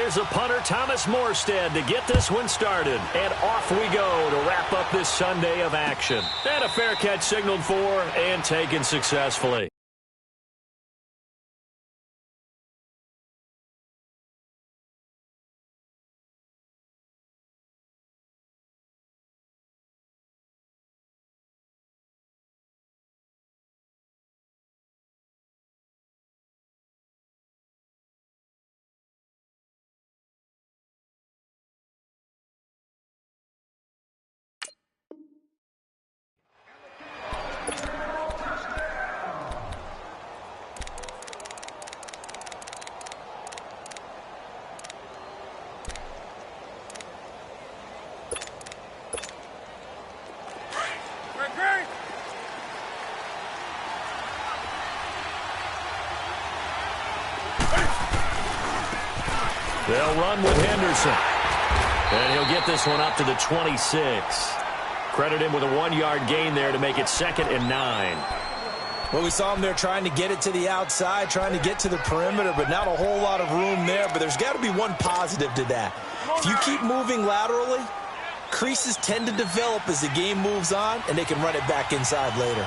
Here's the punter, Thomas Morstead, to get this one started. And off we go to wrap up this Sunday of action. And a fair catch signaled for and taken successfully. They'll run with Henderson. And he'll get this one up to the 26. Credit him with a 1-yard gain there to make it 2nd and 9. Well, we saw him there trying to get it to the outside, trying to get to the perimeter, but not a whole lot of room there. But there's got to be one positive to that. If you keep moving laterally, creases tend to develop as the game moves on, and they can run it back inside later.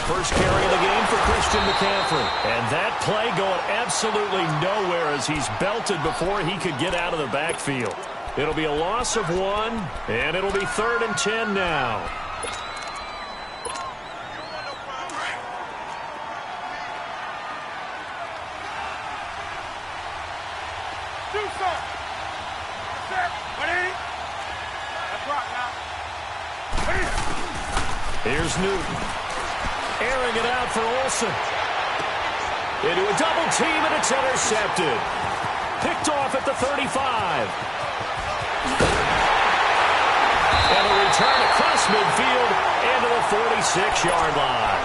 First carry of the game for Christian McCaffrey. And that play going absolutely nowhere as he's belted before he could get out of the backfield. It'll be a loss of 1, and it'll be 3rd and 10 now. Here's Newton. Airing it out for Olsen. Into a double team, and it's intercepted. Picked off at the 35. And a return across midfield into the 46-yard line.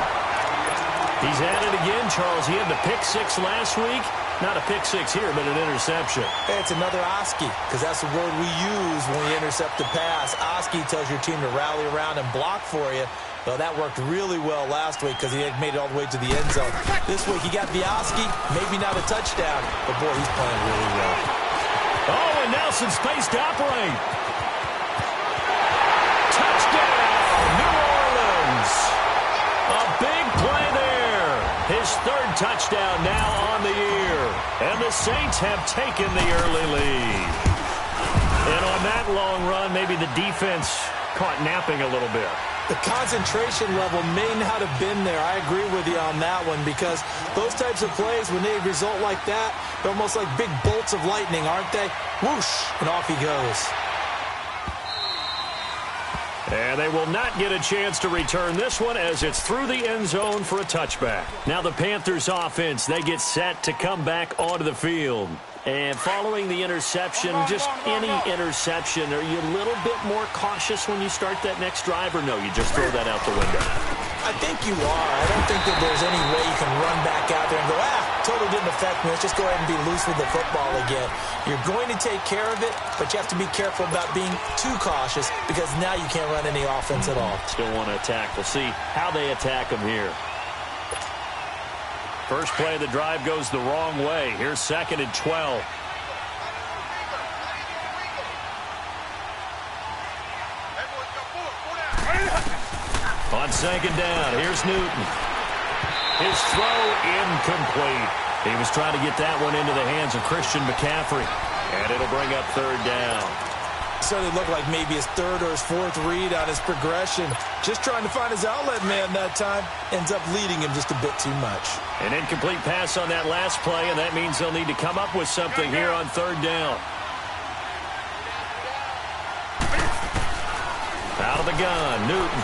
He's at it again, Charles. He had the pick 6 last week. Not a pick 6 here, but an interception. Hey, it's another Oski, because that's the word we use when we intercept a pass. Oski tells your team to rally around and block for you. Well, that worked really well last week because he had made it all the way to the end zone. This week, he got the Oski, maybe not a touchdown, but, boy, he's playing really well. Oh, and now some space to operate. Touchdown, New Orleans. A big play there. His 3rd touchdown now on the year. And the Saints have taken the early lead. And on that long run, maybe the defense caught napping a little bit. The concentration level may not have been there. I agree with you on that one because those types of plays, when they result like that, they're almost like big bolts of lightning, aren't they? Whoosh, and off he goes. And they will not get a chance to return this one as it's through the end zone for a touchback. Now the Panthers offense, they get set to come back onto the field. And following the interception, just any interception, are you a little bit more cautious when you start that next drive, or no, you just throw that out the window? I think you are. I don't think that there's any way you can run back out there and go, totally didn't affect me. Let's just go ahead and be loose with the football again. You're going to take care of it, but you have to be careful about being too cautious because now you can't run any offense at all. Still want to attack. We'll see how they attack them here. First play of the drive goes the wrong way. Here's 2nd and 12. On 2nd down, here's Newton. His throw incomplete. He was trying to get that one into the hands of Christian McCaffrey. And it'll bring up 3rd down. Certainly looked like maybe his 3rd or his 4th read on his progression. Just trying to find his outlet man that time. Ends up leading him just a bit too much. An incomplete pass on that last play, and that means they'll need to come up with something here on 3rd down. Out of the gun, Newton.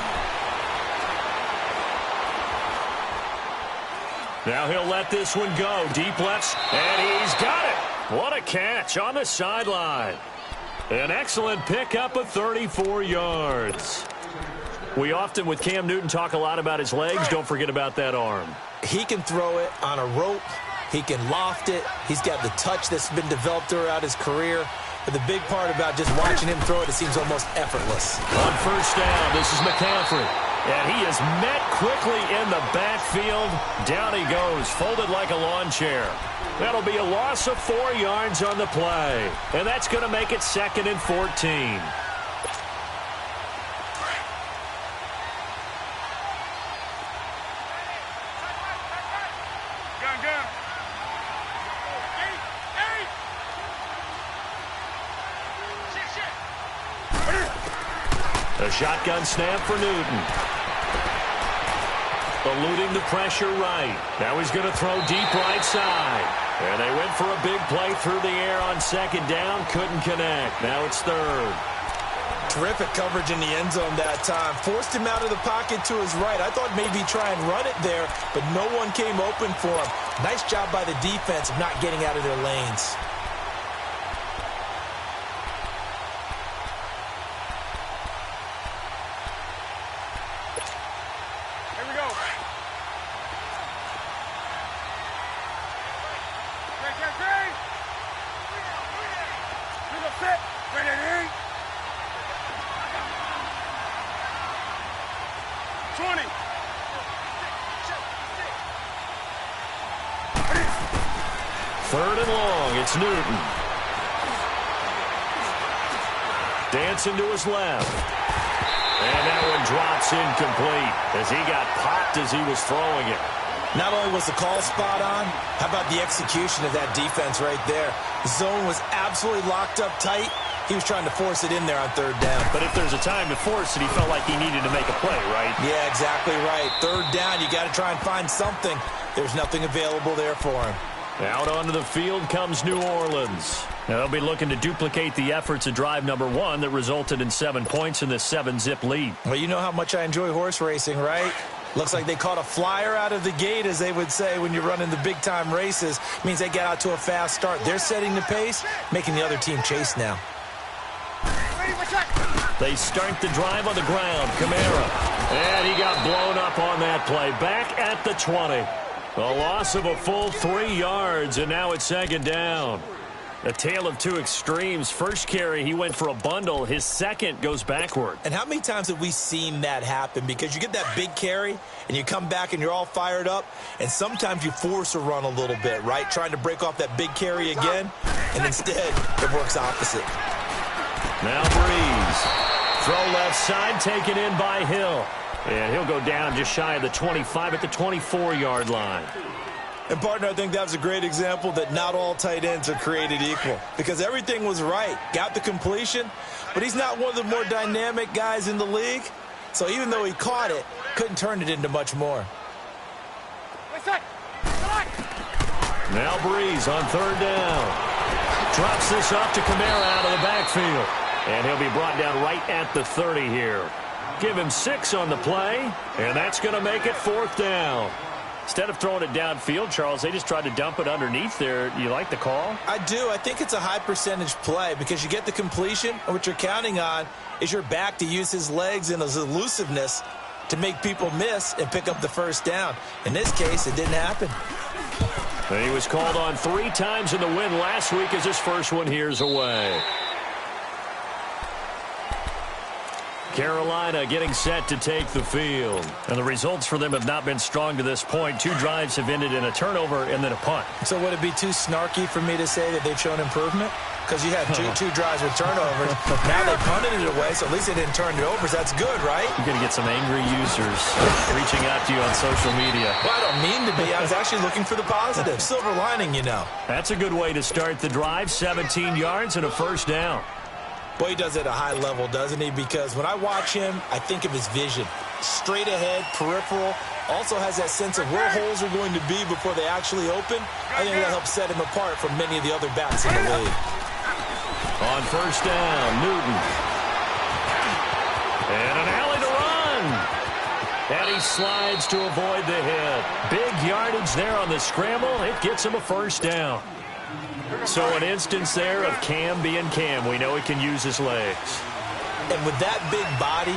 Now he'll let this one go. Deep left, and he's got it. What a catch on the sideline. An excellent pickup of 34 yards. We often, with Cam Newton, talk a lot about his legs. Don't forget about that arm. He can throw it on a rope. He can loft it. He's got the touch that's been developed throughout his career. But the big part about just watching him throw it, it seems almost effortless. On 1st down, this is McCaffrey. And he is met quickly in the backfield. Down he goes, folded like a lawn chair. That'll be a loss of 4 yards on the play. And that's going to make it 2nd and 14. A shotgun snap for Newton. Eluding the pressure right. Now he's going to throw deep right side. And they went for a big play through the air on 2nd down. Couldn't connect. Now it's 3rd. Terrific coverage in the end zone that time. Forced him out of the pocket to his right. I thought maybe try and run it there, but no one came open for him. Nice job by the defense of not getting out of their lanes. Third and long, it's Newton. Dancing to his left. And that one drops incomplete as he got popped as he was throwing it. Not only was the call spot on, how about the execution of that defense right there? The zone was absolutely locked up tight. He was trying to force it in there on 3rd down. But if there's a time to force it, he felt like he needed to make a play, right? Yeah, exactly right. 3rd down, you got to try and find something. There's nothing available there for him. Out onto the field comes New Orleans. Now they'll be looking to duplicate the efforts of drive number 1 that resulted in 7 points in this 7-zip lead. Well, you know how much I enjoy horse racing, right? Looks like they caught a flyer out of the gate, as they would say when you're running the big-time races. Means they get out to a fast start. They're setting the pace, making the other team chase now. They start the drive on the ground. Kamara. And he got blown up on that play. Back at the 20. A loss of a full 3 yards, and now it's 2nd down. A tale of two extremes. First carry, he went for a bundle. His second goes backward. And how many times have we seen that happen? Because you get that big carry, and you come back and you're all fired up, and sometimes you force a run a little bit, right? Trying to break off that big carry again, and instead it works opposite. Now Breeze. Throw left side, taken in by Hill. And he'll go down just shy of the 25 at the 24-yard line. And, partner, I think that was a great example that not all tight ends are created equal. Because everything was right. Got the completion, but he's not one of the more dynamic guys in the league. So even though he caught it, couldn't turn it into much more. Now Breeze on 3rd down. Drops this off to Kamara out of the backfield. And he'll be brought down right at the 30 here. Give him 6 on the play, and that's going to make it 4th down. Instead of throwing it downfield, Charles, they just tried to dump it underneath there. You like the call? I do. I think it's a high percentage play because you get the completion, and what you're counting on is your back to use his legs and his elusiveness to make people miss and pick up the 1st down. In this case, it didn't happen. And he was called on 3 times in the win last week as his first one here's away. Carolina getting set to take the field. And the results for them have not been strong to this point. 2 drives have ended in a turnover and then a punt. So would it be too snarky for me to say that they've shown improvement? Because you had two drives with turnovers. Now they punted it away, so at least they didn't turn it over. So that's good, right? You're going to get some angry users reaching out to you on social media. Well, I don't mean to be. I was actually looking for the positive. Silver lining, you know. That's a good way to start the drive. 17 yards and a 1st down. Boy, he does it at a high level, doesn't he? Because when I watch him, I think of his vision. Straight ahead, peripheral. Also has that sense of where holes are going to be before they actually open. I think that helps set him apart from many of the other backs in the league. On 1st down, Newton. And an alley to run. And he slides to avoid the hit. Big yardage there on the scramble. It gets him a 1st down. So an instance there of Cam being Cam. We know he can use his legs. And with that big body,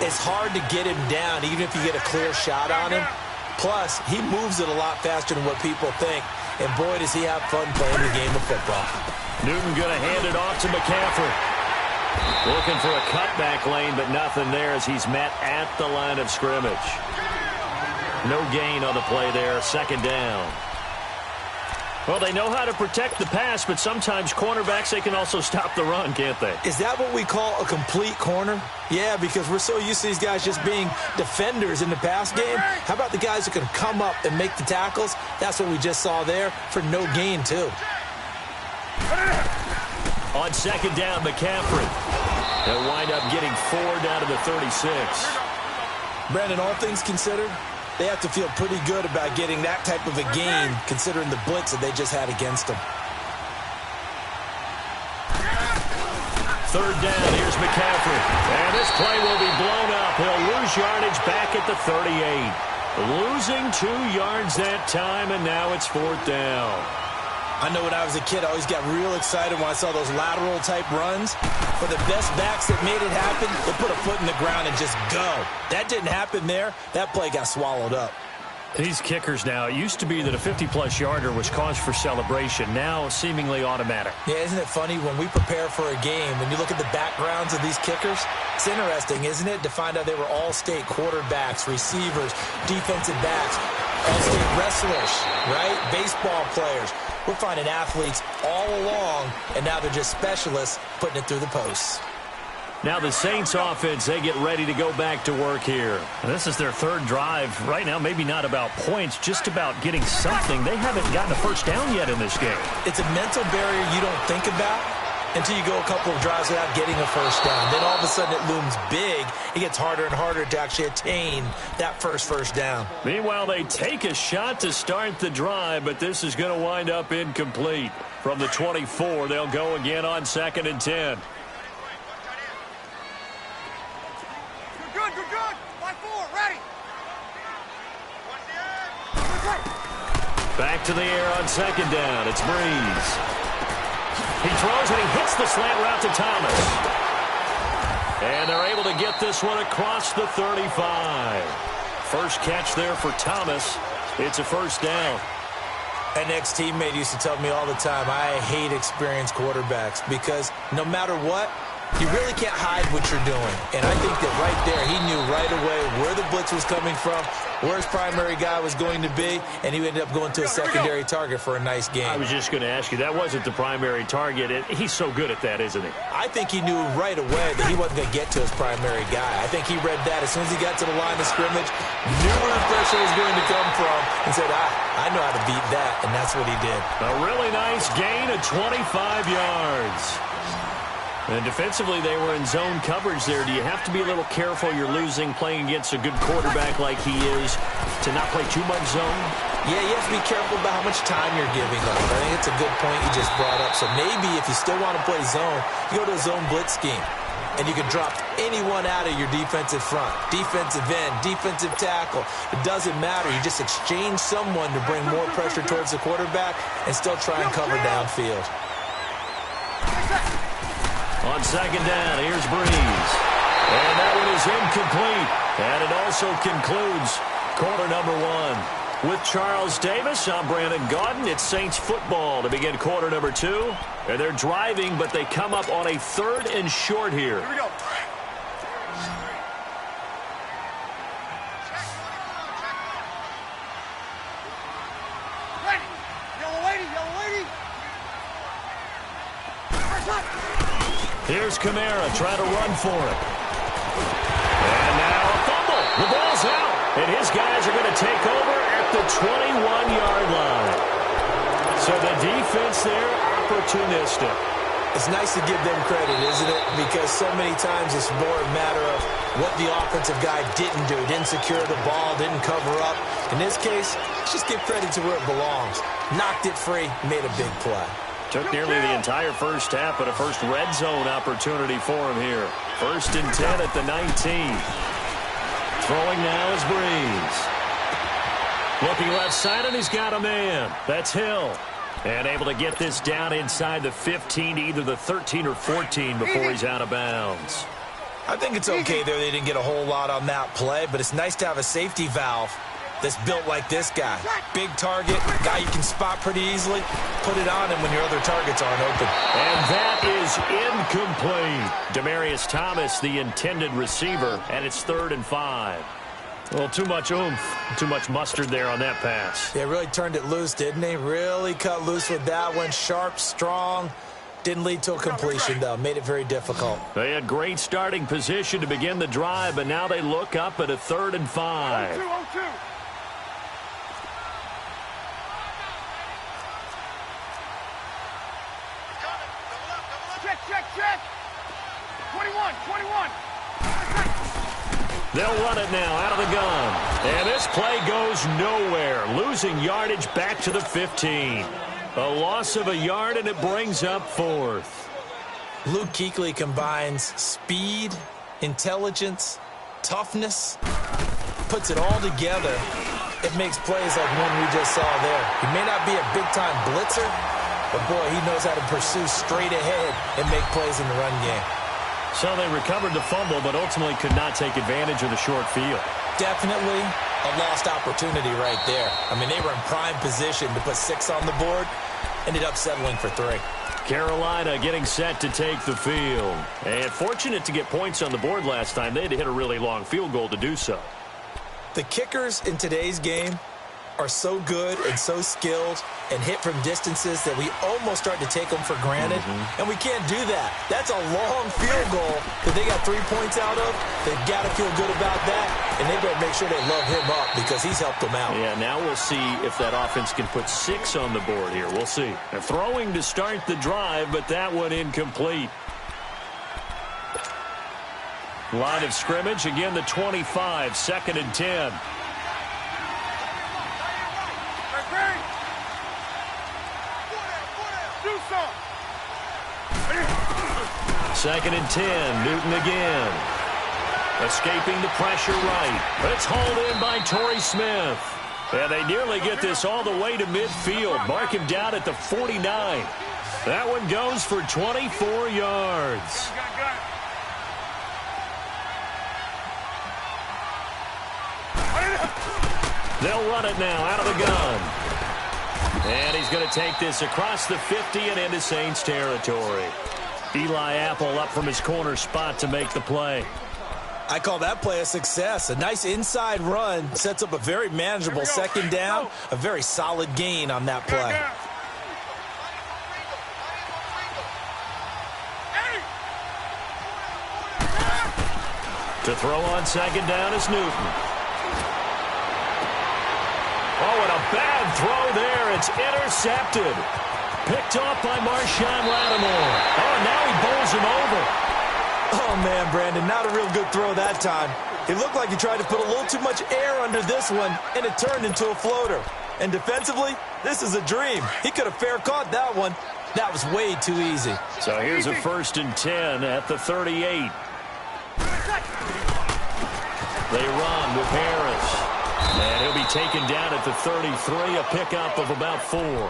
it's hard to get him down, even if you get a clear shot on him. Plus, he moves it a lot faster than what people think. And boy, does he have fun playing the game of football. Newton going to hand it off to McCaffrey. Looking for a cutback lane, but nothing there as he's met at the line of scrimmage. No gain on the play there, second down. Well, they know how to protect the pass, but sometimes cornerbacks, they can also stop the run, can't they? Is that what we call a complete corner? Yeah, because we're so used to these guys just being defenders in the pass game. How about the guys who can come up and make the tackles? That's what we just saw there for no gain, too. On second down, McCaffrey. They'll wind up getting 4 down to the 36. Brandon, all things considered, they have to feel pretty good about getting that type of a gain, considering the blitz that they just had against them. Third down, here's McCaffrey. And this play will be blown up. He'll lose yardage back at the 38. Losing 2 yards that time, and now it's 4th down. I know when I was a kid, I always got real excited when I saw those lateral-type runs. For the best backs that made it happen, they put a foot in the ground and just go. That didn't happen there. That play got swallowed up. These kickers now, it used to be that a 50-plus yarder was cause for celebration. Now, seemingly automatic. Yeah, isn't it funny? When we prepare for a game, when you look at the backgrounds of these kickers, it's interesting, isn't it, to find out they were all-state quarterbacks, receivers, defensive backs, all-state wrestlers, right? Baseball players. We're finding athletes all along, and now they're just specialists putting it through the posts. Now the Saints offense, they get ready to go back to work here. And this is their 3rd drive. Right now, maybe not about points, just about getting something. They haven't gotten a first down yet in this game. It's a mental barrier you don't think about until you go a couple of drives without getting a first down. Then all of a sudden it looms big. It gets harder and harder to actually attain that first down. Meanwhile, they take a shot to start the drive, but this is going to wind up incomplete. From the 24, they'll go again on 2nd and 10. Good. 5-4, ready. Back to the air on 2nd down. It's Breeze. He throws and he hits the slant route to Thomas. And they're able to get this one across the 35. First catch there for Thomas. It's a first down. An ex-teammate used to tell me all the time, I hate experienced quarterbacks because no matter what, you really can't hide what you're doing. And I think that right there, he knew right away where the blitz was coming from, where his primary guy was going to be, and he ended up going to a secondary target for a nice game. I was just going to ask you, that wasn't the primary target. He's so good at that, isn't he? I think he knew right away that he wasn't going to get to his primary guy. I think he read that as soon as he got to the line of scrimmage, knew where the pressure was going to come from, and said, I know how to beat that, and that's what he did. A really nice gain of 25 yards. And defensively, they were in zone coverage there. Do you have to be a little careful? You're losing playing against a good quarterback like he is to not play too much zone? Yeah, you have to be careful about how much time you're giving up. I think it's a good point you just brought up. So maybe if you still want to play zone, you go to a zone blitz scheme. And you can drop anyone out of your defensive front, defensive end, defensive tackle. It doesn't matter. You just exchange someone to bring more pressure towards the quarterback and still try and cover downfield. On 2nd down, here's Breeze. And that one is incomplete. And it also concludes quarter number 1. With Charles Davis, I'm Brandon Gaudin. It's Saints football to begin quarter number 2. And they're driving, but they come up on a 3rd and short here. Here we go. Ready. Yellow lady. Here's Kamara trying to run for it. And now a fumble. The ball's out. And his guys are going to take over at the 21-yard line. So the defense there, opportunistic. It's nice to give them credit, isn't it? Because so many times it's more a matter of what the offensive guy didn't do. Didn't secure the ball, didn't cover up. In this case, let's just give credit to where it belongs. Knocked it free, made a big play. Took nearly the entire first half, but a first red zone opportunity for him here. 1st and 10 at the 19. Throwing now is Breeze. Looking left side, and he's got a man. That's Hill. And able to get this down inside the 15 to either the 13 or 14 before he's out of bounds. I think it's okay there. They didn't get a whole lot on that play, but it's nice to have a safety valve that's built like this guy. Big target, guy you can spot pretty easily. Put it on him when your other targets aren't open. And that is incomplete. Demaryius Thomas, the intended receiver, and it's 3rd and 5. Well, too much oomph, too much mustard there on that pass. They really turned it loose, didn't they? Really cut loose with that one. Sharp, strong. Didn't lead to a completion, though. Made it very difficult. They had great starting position to begin the drive, but now they look up at a 3rd and 5. 0-2. Check. 21. They'll run it now out of the gun. And this play goes nowhere, losing yardage back to the 15. A loss of a yard, and it brings up 4th. Luke Kuechly combines speed, intelligence, toughness, puts it all together. It makes plays like one we just saw there. He may not be a big-time blitzer, but, boy, he knows how to pursue straight ahead and make plays in the run game. So they recovered the fumble, but ultimately could not take advantage of the short field. Definitely a lost opportunity right there. I mean, they were in prime position to put 6 on the board. Ended up settling for 3. Carolina getting set to take the field. And fortunate to get points on the board last time. They had to hit a really long field goal to do so. The kickers in today's game are so good and so skilled and hit from distances that we almost start to take them for granted. And we can't do that. That's a long field goal that they got 3 points out of. They've got to feel good about that, and they better make sure they love him up because he's helped them out. Yeah, now we'll see if that offense can put 6 on the board here. We'll see. They're throwing to start the drive, but that one incomplete. Line of scrimmage, again the 25, 2nd and 10. Second and 10, Newton again. Escaping the pressure right. It's hauled in by Torrey Smith. And they nearly get this all the way to midfield. Mark him down at the 49. That one goes for 24 yards. They'll run it now out of the gun. And he's going to take this across the 50 and into Saints territory. Eli Apple up from his corner spot to make the play. I call that play a success. A nice inside run sets up a very manageable 2nd down. A very solid gain on that play. To throw on 2nd down is Newton. Oh, and a bad throw there. It's intercepted. Picked off by Marshawn Lattimore. Oh, now he bowls him over. Oh, man, Brandon, not a real good throw that time. It looked like he tried to put a little too much air under this one, and it turned into a floater. And defensively, this is a dream. He could have fair caught that one. That was way too easy. So here's a 1st and 10 at the 38. They run with Harris. And he'll be taken down at the 33, a pickup of about 4.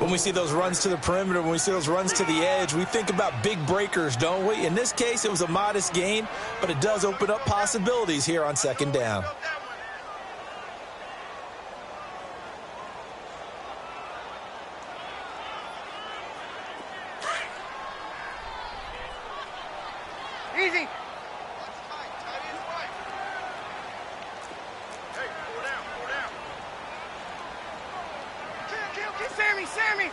When we see those runs to the perimeter, when we see those runs to the edge, we think about big breakers, don't we? In this case, it was a modest gain, but it does open up possibilities here on 2nd down. Easy. Sammy!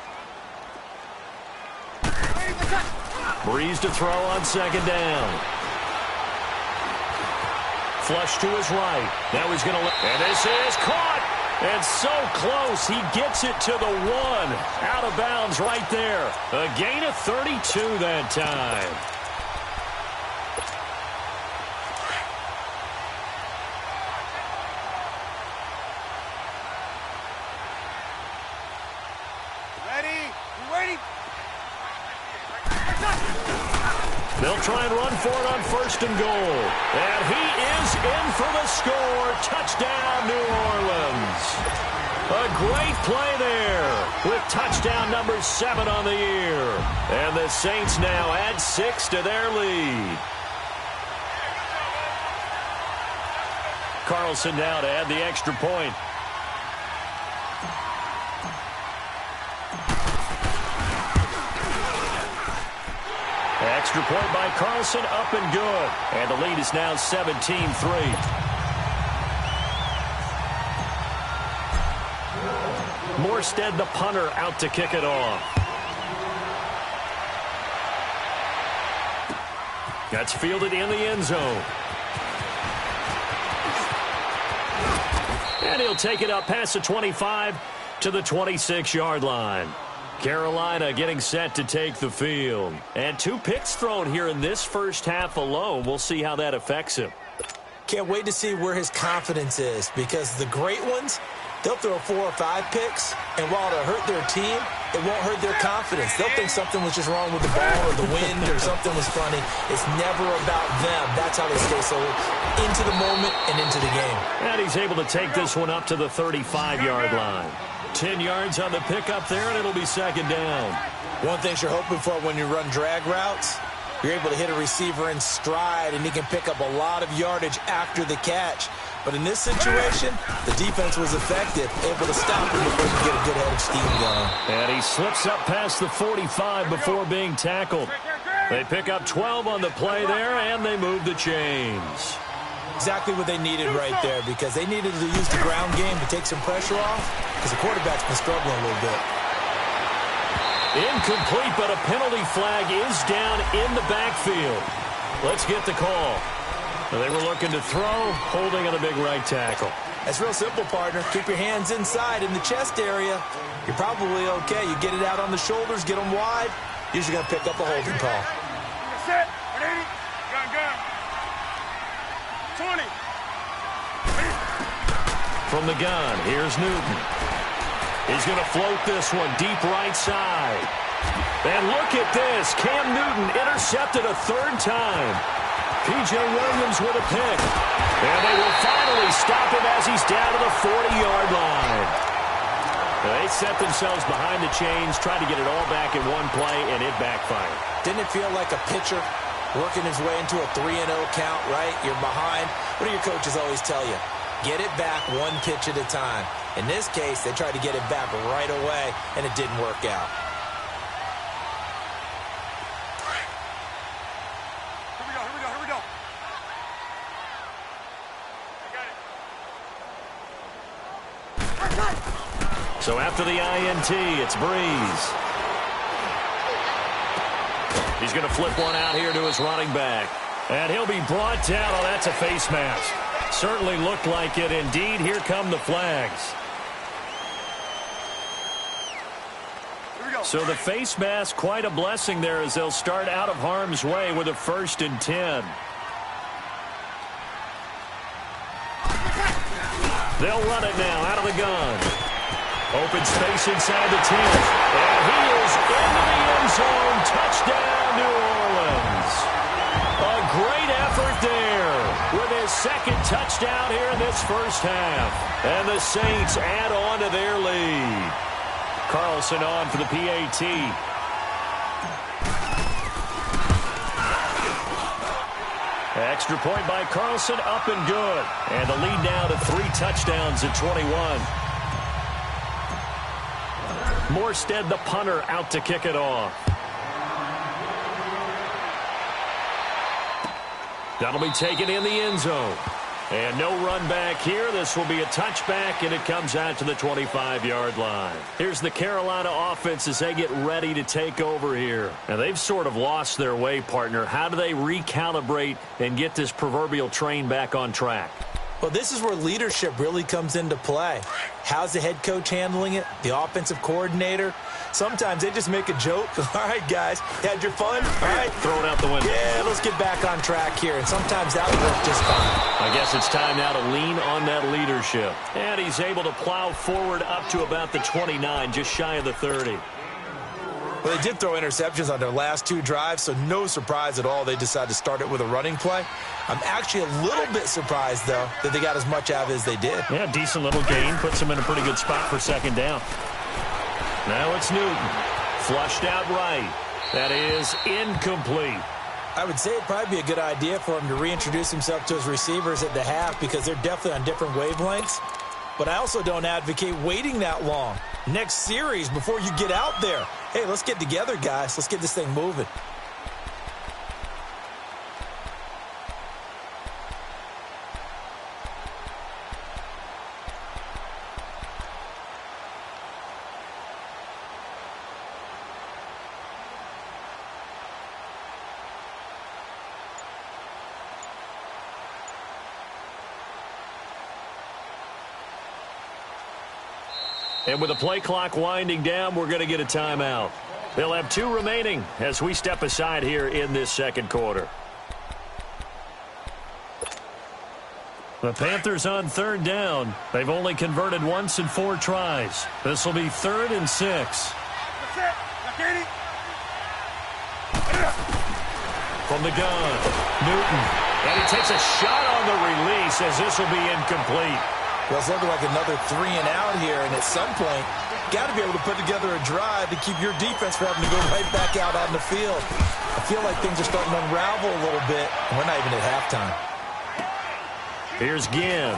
Breeze to throw on 2nd down. Flush to his right. Now he's going to... And this is caught! And so close, he gets it to the 1. Out of bounds right there. A gain of 32 that time. They'll try and run for it on 1st and goal. And he is in for the score. Touchdown, New Orleans. A great play there with touchdown number 7 on the year. And the Saints now add 6 to their lead. Carlson now to add the extra point. Extra point by Carlson, up and good. And the lead is now 17-3. Morstead, the punter, out to kick it off. That's fielded in the end zone. And he'll take it up past the 25 to the 26-yard line. Carolina getting set to take the field. And 2 picks thrown here in this first half alone. We'll see how that affects him. Can't wait to see where his confidence is, because the great ones, they'll throw 4 or 5 picks, and while it'll hurt their team, it won't hurt their confidence. They'll think something was just wrong with the ball or the wind or something was funny. It's never about them. That's how they stay so into the moment and into the game. And he's able to take this one up to the 35-yard line. 10 yards on the pickup there, and it'll be second down. One thing you're hoping for when you run drag routes, you're able to hit a receiver in stride, and he can pick up a lot of yardage after the catch. But in this situation, the defense was effective, able to stop him before he could get a good head of steam going. And he slips up past the 45 before being tackled. They pick up 12 on the play there, and they move the chains. Exactly what they needed right there, because they needed to use the ground game to take some pressure off, because the quarterback's been struggling a little bit. Incomplete, but a penalty flag is down in the backfield. Let's get the call. They were looking to throw, holding on a big right tackle. That's real simple, partner. Keep your hands inside in the chest area. You're probably okay. You get it out on the shoulders, get them wide. Usually going to pick up a holding call. Set. Ready? Gun. 20. From the gun, here's Newton. He's going to float this one deep right side. And look at this. Cam Newton intercepted a 3rd time. P.J. Williams with a pick. And they will finally stop him as he's down to the 40-yard line. They set themselves behind the chains, tried to get it all back in one play, and it backfired. Didn't it feel like a pitcher working his way into a 3-0 count, right? You're behind. What do your coaches always tell you? Get it back one pitch at a time. In this case, they tried to get it back right away, and it didn't work out. Here we go. I got it. So after the INT, it's Breeze. He's going to flip one out here to his running back. And he'll be brought down. Oh, that's a face mask. Certainly looked like it. Indeed, here come the flags. So the face mask, quite a blessing there as they'll start out of harm's way with a 1st and 10. They'll run it now out of the gun. Open space inside the 10. And he is into the end zone. Touchdown, New Orleans. A great effort there with his 2nd touchdown here in this first half. And the Saints add on to their lead. Carlson on for the PAT. Extra point by Carlson, up and good. And the lead now to 3 touchdowns at 21. Morstead, the punter, out to kick it off. That'll be taken in the end zone. And no run back here. This will be a touchback, and it comes out to the 25-yard line. Here's the Carolina offense as they get ready to take over here. Now, they've sort of lost their way, partner. How do they recalibrate and get this proverbial train back on track? Well, this is where leadership really comes into play. How's the head coach handling it? The offensive coordinator? Sometimes they just make a joke. All right, guys, you had your fun? All right. Throw it out the window. Yeah, let's get back on track here. And sometimes that will work just fine. I guess it's time now to lean on that leadership. And he's able to plow forward up to about the 29, just shy of the 30. Well, they did throw interceptions on their last 2 drives, so no surprise at all they decided to start it with a running play. I'm actually a little bit surprised, though, that they got as much out of it as they did. Yeah, decent little gain. Puts them in a pretty good spot for 2nd down. Now it's Newton. Flushed out right. That is incomplete. I would say it'd probably be a good idea for him to reintroduce himself to his receivers at the half because they're definitely on different wavelengths. But I also don't advocate waiting that long. Next series before you get out there. Hey, let's get together, guys. Let's get this thing moving. And with the play clock winding down, we're going to get a timeout. They'll have 2 remaining as we step aside here in this second quarter. The Panthers on 3rd down. They've only converted once in 4 tries. This will be 3rd and 6. From the gun, Newton. And he takes a shot on the release as this will be incomplete. Well, it's looking like another 3 and out here, and at some point, got to be able to put together a drive to keep your defense from having to go right back out on the field. I feel like things are starting to unravel a little bit, and we're not even at halftime. Here's Ginn.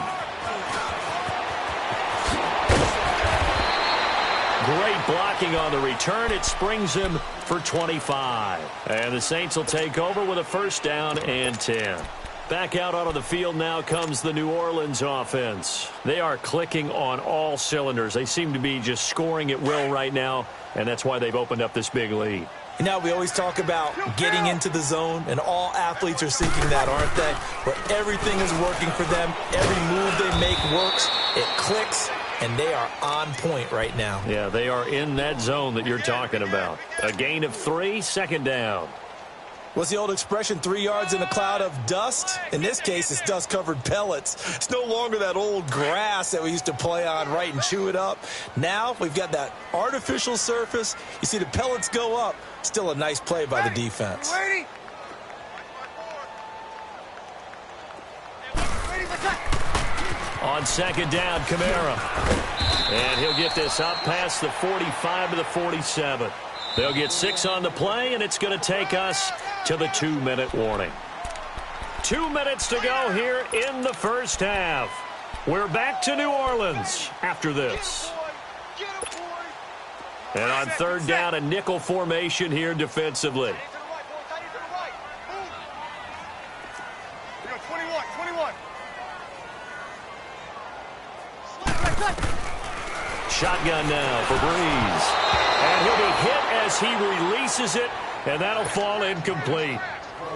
Great blocking on the return. It springs him for 25. And the Saints will take over with a 1st down and 10. Back out onto the field now comes the New Orleans offense. They are clicking on all cylinders. They seem to be just scoring at will right now, and that's why they've opened up this big lead. You know, we always talk about getting into the zone, and all athletes are seeking that, aren't they? Where everything is working for them. Every move they make works. It clicks, and they are on point right now. Yeah, they are in that zone that you're talking about. A gain of 3, 2nd down. What's the old expression, 3 yards in a cloud of dust? In this case, it's dust-covered pellets. It's no longer that old grass that we used to play on, right, and chew it up. Now we've got that artificial surface. You see the pellets go up. Still a nice play by the defense. On 2nd down, Kamara. And he'll get this up past the 45 to the 47. They'll get 6 on the play, and it's going to take us to the 2-minute warning. 2 minutes to go here in the first half. We're back to New Orleans after this. And on 3rd down, a nickel formation here defensively. 21. Shotgun now for Breeze. And he'll be hit as he releases it, and that'll fall incomplete.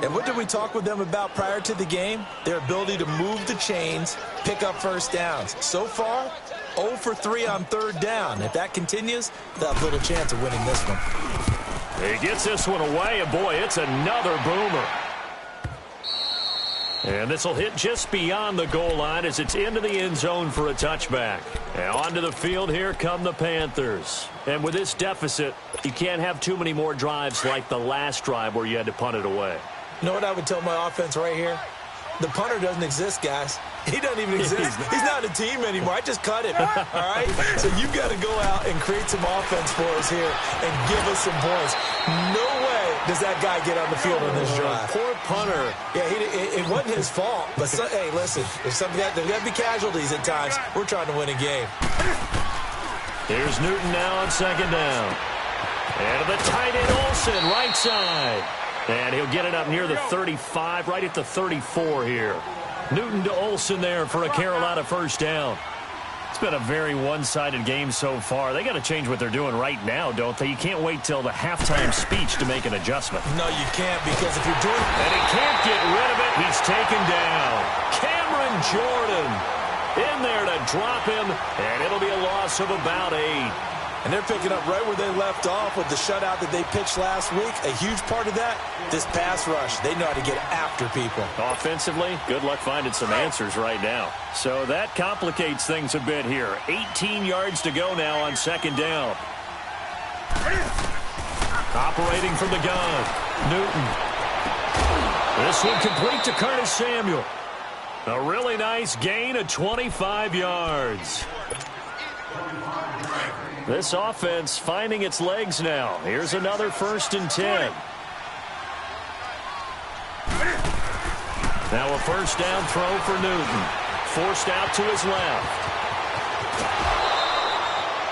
And what did we talk with them about prior to the game? Their ability to move the chains, pick up 1st downs. So far, 0 for 3 on 3rd down. If that continues, they'll have little chance of winning this one. He gets this one away, and boy, it's another boomer. And this will hit just beyond the goal line as it's into the end zone for a touchback. And onto the field, here come the Panthers. And with this deficit, you can't have too many more drives like the last drive where you had to punt it away. You know what I would tell my offense right here? The punter doesn't exist, guys. He doesn't even exist. He's not a team anymore. I just cut him. All right? So you've got to go out and create some offense for us here and give us some points. No way does that guy get on the field on this drive. Poor punter. Yeah, it wasn't his fault. But, hey, listen, there's got to be casualties at times. We're trying to win a game. Here's Newton now on 2nd down. And the tight end Olsen, right side. And he'll get it up near the 35, right at the 34 here. Newton to Olsen there for a Carolina 1st down. It's been a very one-sided game so far. They got to change what they're doing right now, don't they? You can't wait till the halftime speech to make an adjustment. No, you can't, because if you're doing... And he can't get rid of it. He's taken down. Cameron Jordan in there to drop him, and it'll be a loss of about 8. And they're picking up right where they left off with the shutout that they pitched last week. A huge part of that, this pass rush. They know how to get after people. Offensively, good luck finding some answers right now. So that complicates things a bit here. 18 yards to go now on 2nd down. Operating from the gun, Newton. This one complete to Curtis Samuel. A really nice gain of 25 yards. This offense finding its legs now. Here's another 1st and 10. Now a first down throw for Newton. Forced out to his left.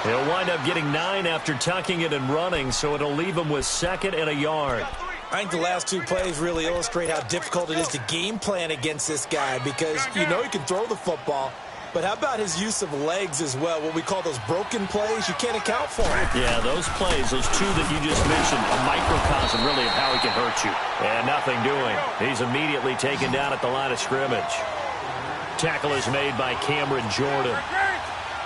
He'll wind up getting 9 after tucking it and running, so it'll leave him with 2nd and a yard. I think the last 2 plays really illustrate how difficult it is to game plan against this guy because you know he can throw the football, but how about his use of legs as well, what we call those broken plays? You can't account for them. Yeah, those plays, those 2 that you just mentioned, a microcosm really of how he can hurt you. And nothing doing. He's immediately taken down at the line of scrimmage. Tackle is made by Cameron Jordan.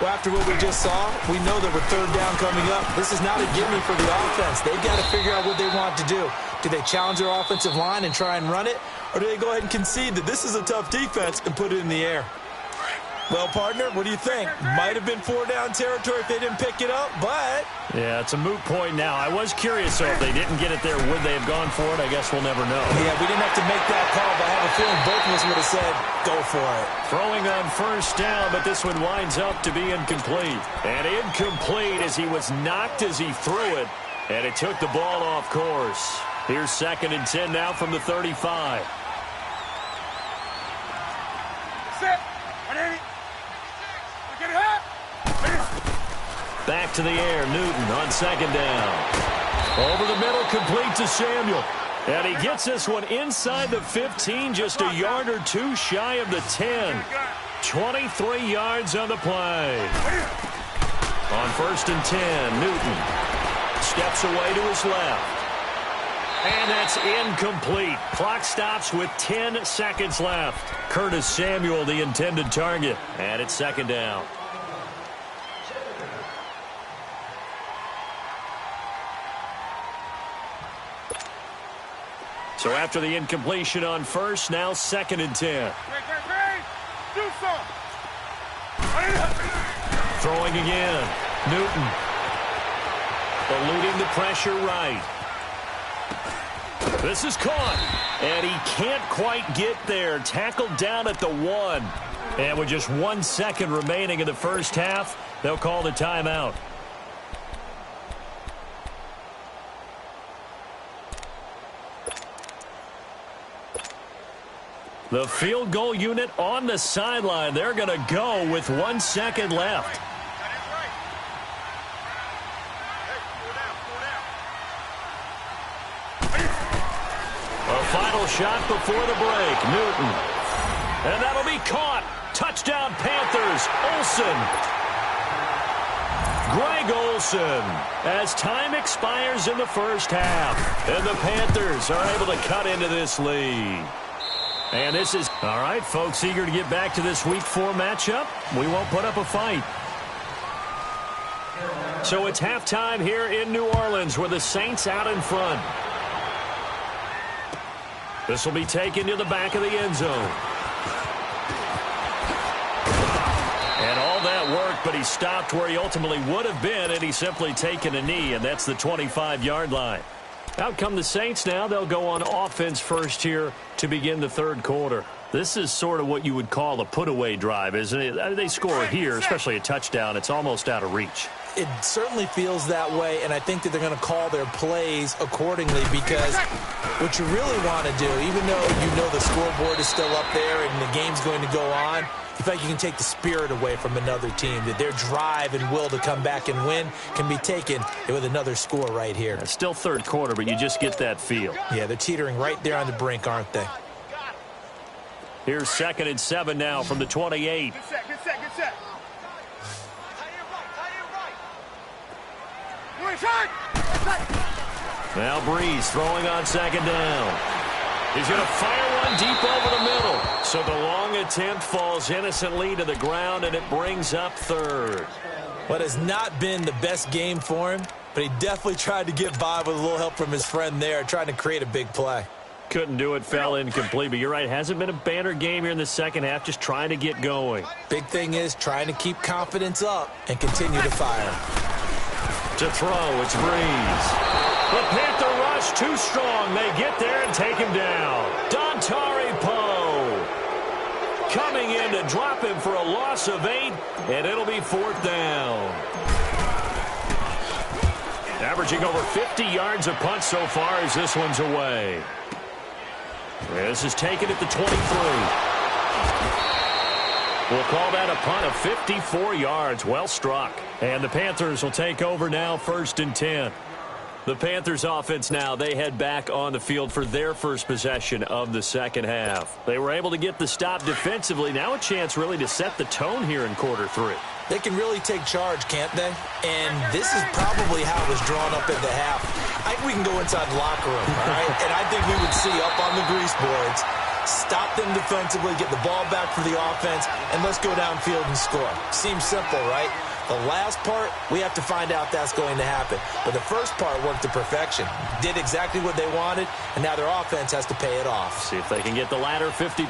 Well, after what we just saw, we know that with 3rd down coming up, this is not a gimme for the offense. They've got to figure out what they want to do. Do they challenge their offensive line and try and run it? Or do they go ahead and concede that this is a tough defense and put it in the air? Well, partner, what do you think? Might have been 4-down territory if they didn't pick it up, but... Yeah, it's a moot point now. I was curious, so if they didn't get it there, would they have gone for it? I guess we'll never know. Yeah, we didn't have to make that call, but I have a feeling both of us would have said, go for it. Throwing on first down, but this one winds up to be incomplete. And incomplete as he was knocked as he threw it, and it took the ball off course. Here's 2nd and 10 now from the 35. Set. 180. Get it up. Back to the air, Newton on 2nd down. Over the middle, complete to Samuel. And he gets this one inside the 15, just a yard or 2 shy of the 10. 23 yards on the play. On 1st and 10, Newton steps away to his left. And that's incomplete. Clock stops with 10 seconds left. Curtis Samuel, the intended target. And it's 2nd down. So after the incompletion on first, now 2nd and 10. Do some. Throwing again. Newton. Eluding the pressure right. This is caught. And he can't quite get there. Tackled down at the 1. And with just 1 second remaining in the first half, they'll call the timeout. The field goal unit on the sideline. They're going to go with 1 second left. A final shot before the break. Newton. And that'll be caught. Touchdown Panthers. Olsen. Greg Olsen. As time expires in the first half. And the Panthers are able to cut into this lead. And this is, all right, folks, eager to get back to this Week 4 matchup. We won't put up a fight. So it's halftime here in New Orleans with the Saints out in front. This will be taken to the back of the end zone. And all that worked, but he stopped where he ultimately would have been, and he's simply taken a knee, and that's the 25-yard line. Out come the Saints now. They'll go on offense first here to begin the 3rd quarter. This is sort of what you would call a put-away drive, isn't it? They score here, especially a touchdown. It's almost out of reach. It certainly feels that way, and I think that they're going to call their plays accordingly because what you really want to do, even though you know the scoreboard is still up there and the game's going to go on, you feel like you can take the spirit away from another team, that their drive and will to come back and win can be taken with another score right here. It's still 3rd quarter, but you just get that feel. Yeah, they're teetering right there on the brink, aren't they? Here's 2nd and 7 now from the 28. Get set, get set, get set. Now Breeze throwing on 2nd down. He's going to fire one deep over the middle. So the long attempt falls innocently to the ground, and it brings up 3rd. What has not been the best game for him, but he definitely tried to get by with a little help from his friend there, trying to create a big play. Couldn't do it, fell incomplete, but you're right. Hasn't been a banner game here in the second half, just trying to get going. Big thing is trying to keep confidence up and continue to fire. To throw, it's Breeze. The Panther rush too strong. They get there and take him down. Dontari Poe coming in to drop him for a loss of 8, and it'll be 4th down. Averaging over 50 yards a punt so far as this one's away. This is taken at the 23. We'll call that a punt of 54 yards. Well struck. And the Panthers will take over now, 1st and 10. The Panthers offense now, they head back on the field for their first possession of the second half. They were able to get the stop defensively. Now a chance really to set the tone here in quarter 3. They can really take charge, can't they? And this is probably how it was drawn up in the half. I think we can go inside the locker room, all right? And I think we would see up on the grease boards, stop them defensively, get the ball back for the offense, and let's go downfield and score. Seems simple, right? The last part, we have to find out that's going to happen. But the first part worked to perfection. Did exactly what they wanted, and now their offense has to pay it off. See if they can get the latter 50%.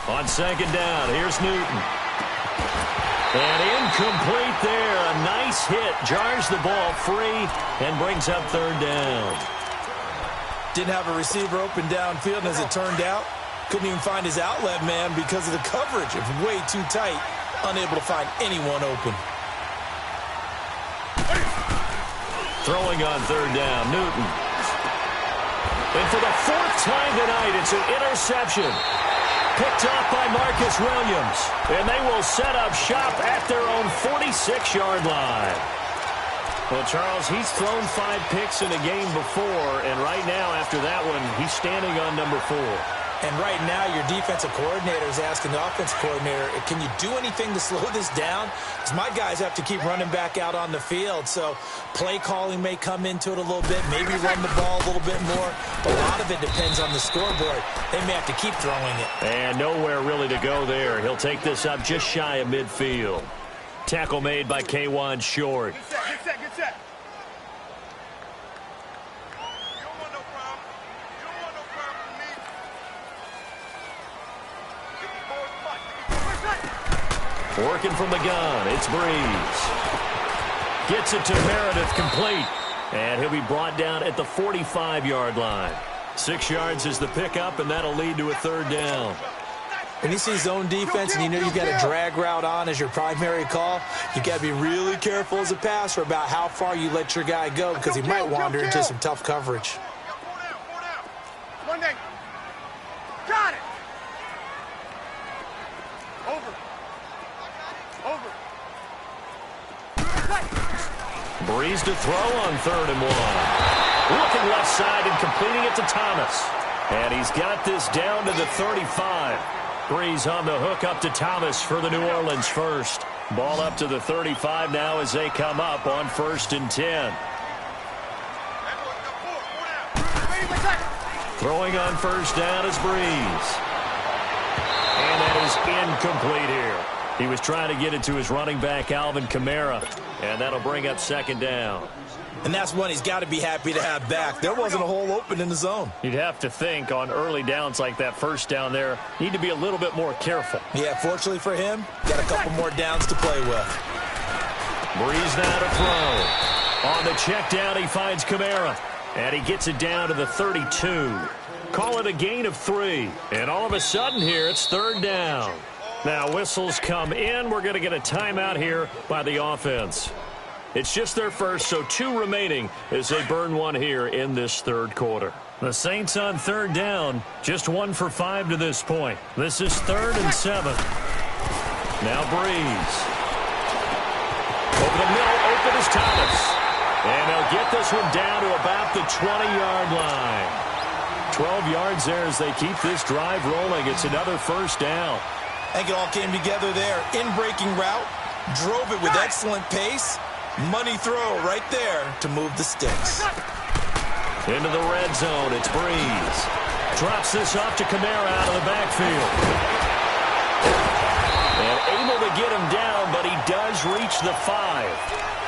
On second down, here's Newton. And incomplete there. A nice hit. Jars the ball free and brings up 3rd down. Didn't have a receiver open downfield, and as it turned out, couldn't even find his outlet man because of the coverage. It was way too tight. Unable to find anyone open. Throwing on 3rd down, Newton. And for the 4th time tonight, it's an interception. Picked off by Marcus Williams. And they will set up shop at their own 46-yard line. Well, Charles, he's thrown 5 picks in a game before, and right now, after that one, he's standing on number 4. And right now, your defensive coordinator is asking the offensive coordinator, can you do anything to slow this down? Because my guys have to keep running back out on the field. So play calling may come into it a little bit, maybe run the ball a little bit more. But a lot of it depends on the scoreboard. They may have to keep throwing it. And nowhere really to go there. He'll take this up just shy of midfield. Tackle made by K'Wan Short. Get set, get set. Working from the gun, it's Breeze. Gets it to Meredith, complete. And he'll be brought down at the 45-yard line. 6 yards is the pickup, and that'll lead to a 3rd down. When you see zone defense and you know you've got a drag route on as your primary call, you got to be really careful as a passer about how far you let your guy go because he might wander into some tough coverage. One day. Got it. Over. Breeze to throw on 3rd and 1. Looking left side and completing it to Thomas. And he's got this down to the 35. Breeze on the hook up to Thomas for the New Orleans first. Ball up to the 35 now as they come up on 1st and 10. Throwing on 1st down is Breeze. And that is incomplete here. He was trying to get it to his running back, Alvin Kamara. And that'll bring up 2nd down. And that's one he's got to be happy to have back. There wasn't a hole open in the zone. You'd have to think on early downs like that 1st down there, need to be a little bit more careful. Yeah, fortunately for him, got a couple more downs to play with. Breeze now to throw. On the check down, he finds Kamara. And he gets it down to the 32. Call it a gain of 3. And all of a sudden here, it's 3rd down. Now whistles come in. We're going to get a timeout here by the offense. It's just their first, so 2 remaining as they burn one here in this 3rd quarter. The Saints on 3rd down, just 1 for 5 to this point. This is 3rd and 7. Now Breeze. Over the middle, open is Thomas. And they'll get this one down to about the 20-yard line. 12 yards there as they keep this drive rolling. It's another 1st down. I think it all came together there. In-breaking route, drove it with excellent pace. Money throw right there to move the sticks. Into the red zone, it's Breeze. Drops this off to Kamara out of the backfield. And able to get him down, but he does reach the 5.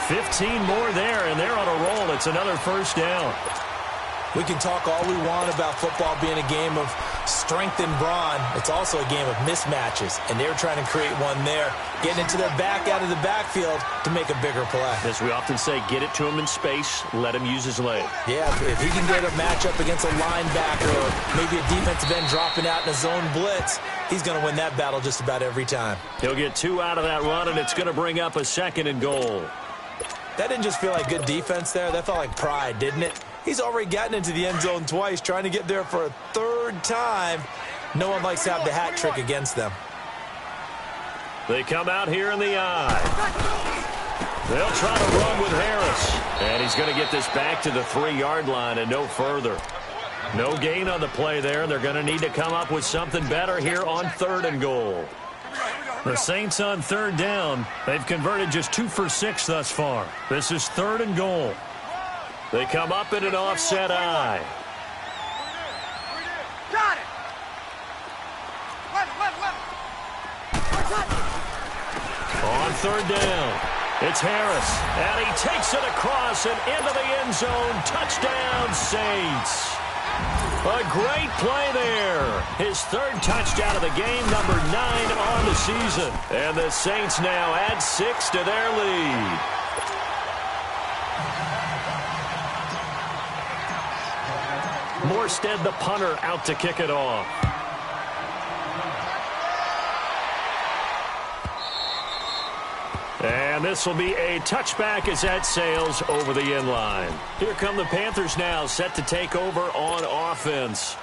15 more there, and they're on a roll. It's another 1st down. We can talk all we want about football being a game of strength and brawn. It's also a game of mismatches, and they're trying to create one there, getting it to their back out of the backfield to make a bigger play. As we often say, get it to him in space, let him use his leg. Yeah, if he can get a matchup against a linebacker or maybe a defensive end dropping out in a zone blitz, he's going to win that battle just about every time. He'll get 2 out of that run, and it's going to bring up a 2nd and goal. That didn't just feel like good defense there. That felt like pride, didn't it? He's already gotten into the end zone twice, trying to get there for a 3rd time. No one likes to have the hat trick against them. They come out here in the eye. They'll try to run with Harris. And he's going to get this back to the 3-yard line and no further. No gain on the play there. They're going to need to come up with something better here on 3rd and goal. The Saints on 3rd down. They've converted just 2 for 6 thus far. This is 3rd and goal. They come up in an offset eye. Got it. Left. On 3rd down, it's Harris. And he takes it across and into the end zone. Touchdown, Saints. A great play there. His 3rd touchdown of the game, number 9 on the season. And the Saints now add 6 to their lead. Morstead, the punter, out to kick it off. And this will be a touchback as that sails over the end line. Here come the Panthers now, set to take over on offense.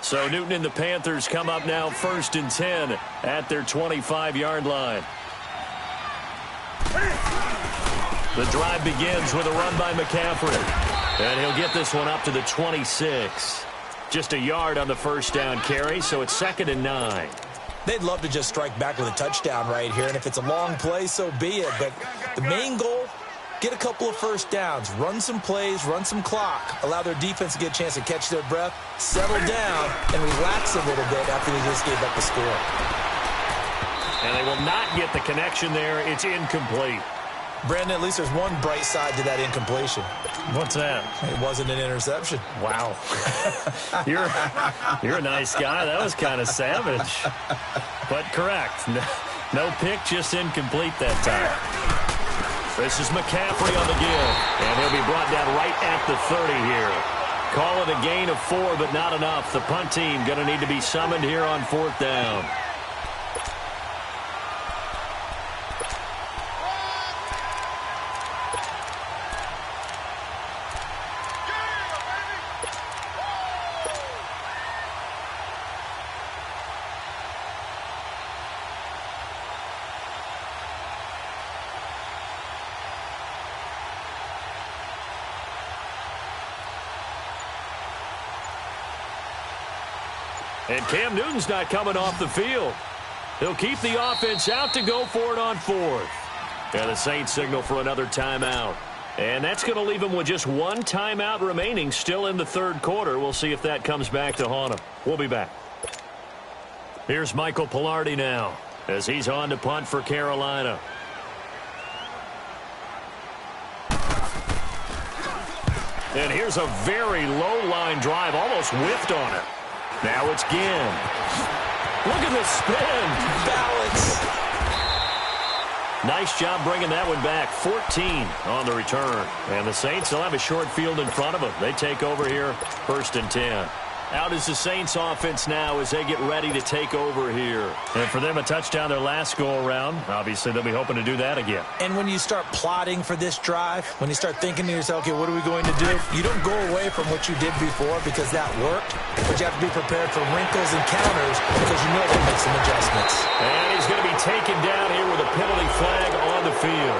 So Newton and the Panthers come up now 1st and 10 at their 25-yard line. The drive begins with a run by McCaffrey. And he'll get this one up to the 26. Just a yard on the 1st down carry, so it's 2nd and 9. They'd love to just strike back with a touchdown right here, and if it's a long play, so be it. But the main goal, get a couple of 1st downs, run some plays, run some clock, allow their defense to get a chance to catch their breath, settle down, and relax a little bit after they just gave up the score. And they will not get the connection there. It's incomplete. Brandon, at least there's one bright side to that incompletion. What's that? It wasn't an interception. Wow. You're a nice guy. That was kind of savage. But correct. No pick, just incomplete that time. This is McCaffrey on the give. And he'll be brought down right at the 30 here. Call it a gain of 4, but not enough. The punt team going to need to be summoned here on 4th down. And Cam Newton's not coming off the field. He'll keep the offense out to go for it on 4th. And the Saints signal for another timeout. And that's going to leave him with just 1 timeout remaining still in the 3rd quarter. We'll see if that comes back to haunt him. We'll be back. Here's Michael Pilardi now as he's on to punt for Carolina. And here's a very low line drive, almost whiffed on it. Now it's Ginn. Look at the spin. Balance. Nice job bringing that one back. 14 on the return. And the Saints, they'll have a short field in front of them. They take over here, 1st and 10. Out is the Saints offense now as they get ready to take over here. And for them, a touchdown their last go-around. Obviously, they'll be hoping to do that again. And when you start plotting for this drive, when you start thinking to yourself, okay, what are we going to do? You don't go away from what you did before because that worked, but you have to be prepared for wrinkles and counters because you know they'll make some adjustments. And he's going to be taken down here with a penalty flag on the field.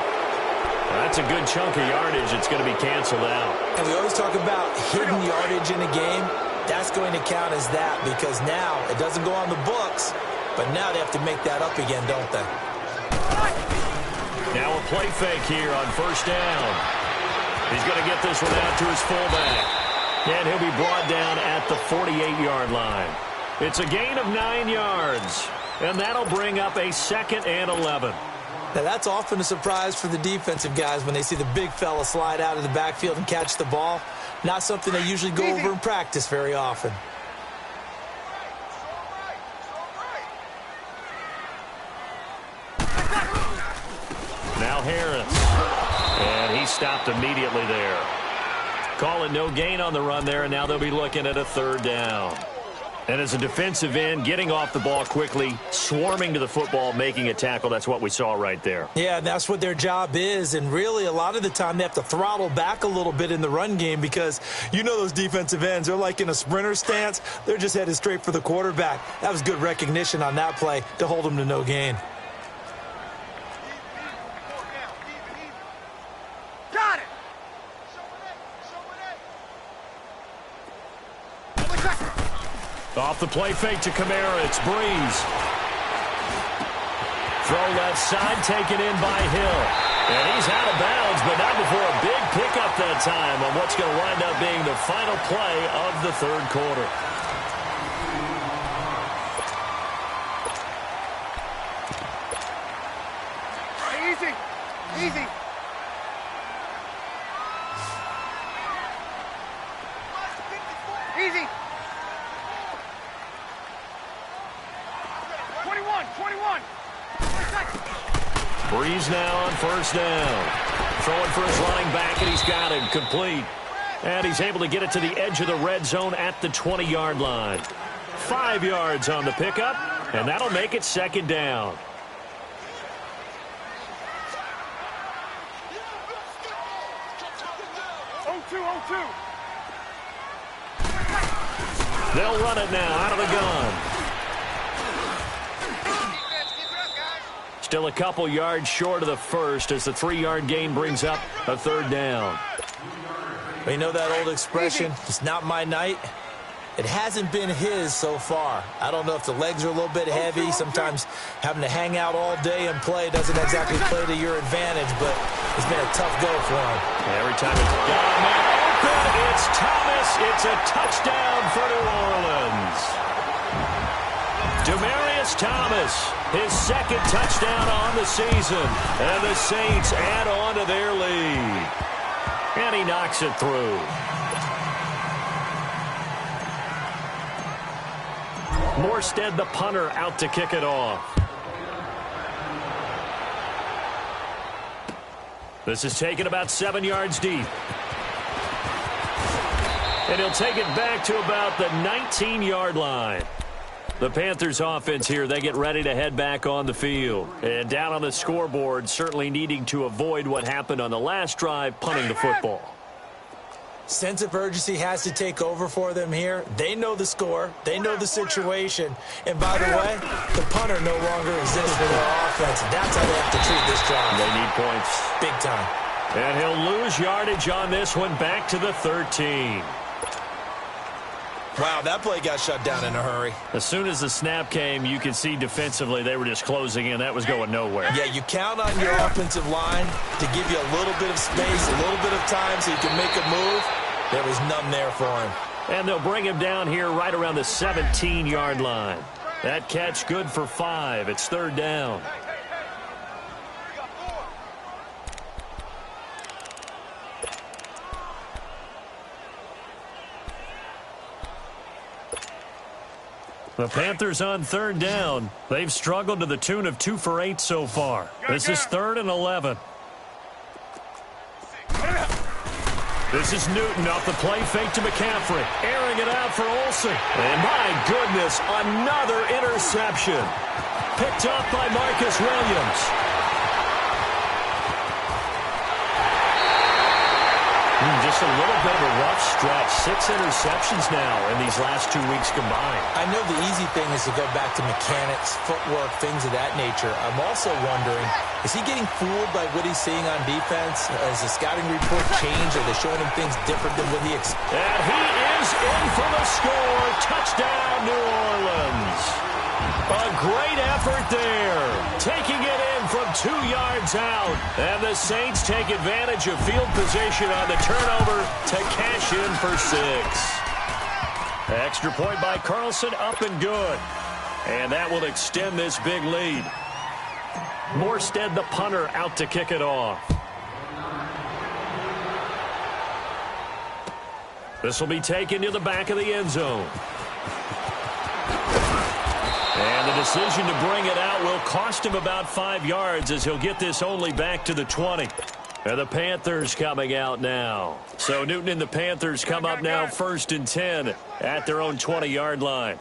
That's a good chunk of yardage. It's going to be canceled out. And we always talk about hidden yardage in a game. That's going to count as that because now it doesn't go on the books, but now they have to make that up again, don't they? Now a play fake here on 1st down. He's going to get this one out to his fullback. And he'll be brought down at the 48-yard line. It's a gain of 9 yards. And that'll bring up a 2nd and 11. Now, that's often a surprise for the defensive guys when they see the big fella slide out of the backfield and catch the ball. Not something they usually go over in practice very often. now Harris. And he stopped immediately there. Calling no gain on the run there, and now they'll be looking at a third down. And as a defensive end, getting off the ball quickly, swarming to the football, making a tackle, that's what we saw right there. Yeah, that's what their job is. And really, a lot of the time, they have to throttle back a little bit in the run game because you know those defensive ends, they're like in a sprinter stance. They're just headed straight for the quarterback. That was good recognition on that play to hold them to no gain. Got it. Off the play fake to Kamara, it's Breeze. Throw left side, taken in by Hill. And he's out of bounds, but not before a big pickup that time on what's going to wind up being the final play of the third quarter. Easy. Easy. Easy. 21. Breeze now on first down. Throwing for his running back, and he's got him complete. And he's able to get it to the edge of the red zone at the 20-yard line. 5 yards on the pickup, and that'll make it second down. They'll run it now out of the gun. Still a couple yards short of the first as the 3-yard gain brings up a third down. You know that old expression, it's not my night? It hasn't been his so far. I don't know if the legs are a little bit heavy. Sometimes having to hang out all day and play doesn't exactly play to your advantage, but it's been a tough go for him. Every time it's got a man open, it's Thomas. It's a touchdown for New Orleans. Demaryius Thomas, his second touchdown on the season. And the Saints add on to their lead. And he knocks it through. Morstead, the punter, out to kick it off. This is taken about 7 yards deep. And he'll take it back to about the 19-yard line. The Panthers offense here, they get ready to head back on the field. And down on the scoreboard, certainly needing to avoid what happened on the last drive, punting the football. Sense of urgency has to take over for them here. They know the score. They know the situation. And by the way, the punter no longer exists for their offense. That's how they have to treat this drive. They need points. Big time. And he'll lose yardage on this one back to the 13. Wow, that play got shut down in a hurry. As soon as the snap came, you could see defensively they were just closing in. That was going nowhere. Yeah, you count on your offensive line to give you a little bit of space, a little bit of time so you can make a move. There was none there for him. And they'll bring him down here right around the 17-yard line. That catch good for 5. It's third down. The Panthers on third down. They've struggled to the tune of 2 for 8 so far. This is 3rd and 11. This is Newton off the play fake to McCaffrey. Airing it out for Olsen. And my goodness, another interception. Picked up by Marcus Williams. Just a little bit of a rough stretch. 6 interceptions now in these last 2 weeks combined. I know the easy thing is to go back to mechanics, footwork, things of that nature. I'm also wondering, is he getting fooled by what he's seeing on defense? Has the scouting report changed? Are they showing him things different than what he expected? And he is in for the score. Touchdown, New Orleans. A great effort there. Taking it in from 2 yards out. And the Saints take advantage of field position on the turnover to cash in for 6. Extra point by Carlson, up and good. And that will extend this big lead. Morstead, the punter, out to kick it off. This will be taken to the back of the end zone. And the decision to bring it out will cost him about 5 yards as he'll get this only back to the 20. And the Panthers coming out now. So Newton and the Panthers come up now 1st and 10 at their own 20-yard line.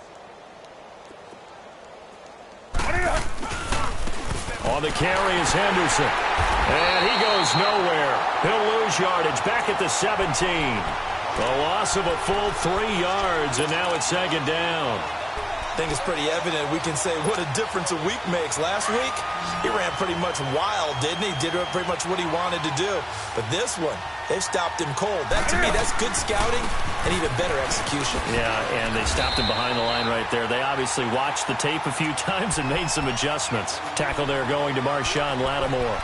On the carry is Henderson. And he goes nowhere. He'll lose yardage back at the 17. A loss of a full 3 yards, and now it's 2nd down. I think it's pretty evident we can say what a difference a week makes. Last week, he ran pretty much wild, didn't he? Did pretty much what he wanted to do. But this one, they've stopped him cold. That, to me, that's good scouting and even better execution. Yeah, and they stopped him behind the line right there. They obviously watched the tape a few times and made some adjustments. Tackle there going to Marshawn Lattimore.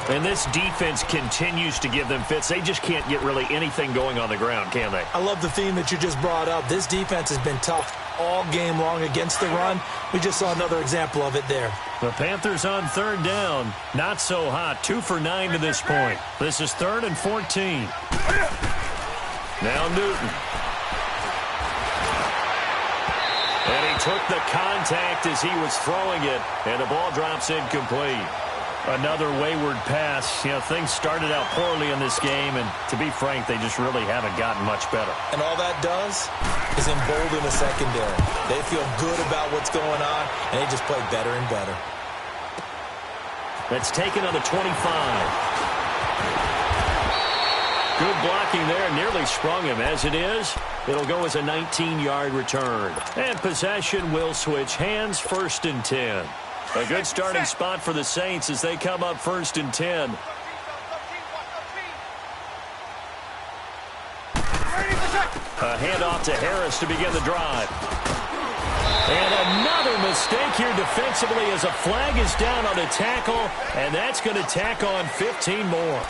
And this defense continues to give them fits. They just can't get really anything going on the ground, can they? I love the theme that you just brought up. This defense has been tough all game long against the run. We just saw another example of it there. The Panthers on 3rd down. Not so hot. 2 for 9 to this point. This is 3rd and 14. Now Newton. And he took the contact as he was throwing it, and the ball drops incomplete. Another wayward pass. You know, things started out poorly in this game, and to be frank, they just really haven't gotten much better. And all that does is embolden the secondary. They feel good about what's going on, and they just play better and better. That's taken on the 25. Good blocking there, nearly sprung him. As it is, it'll go as a 19-yard return. And possession will switch hands, 1st and 10. A good starting spot for the Saints as they come up 1st and 10. A handoff to Harris to begin the drive. And another mistake here defensively as a flag is down on the tackle, and that's going to tack on 15 more.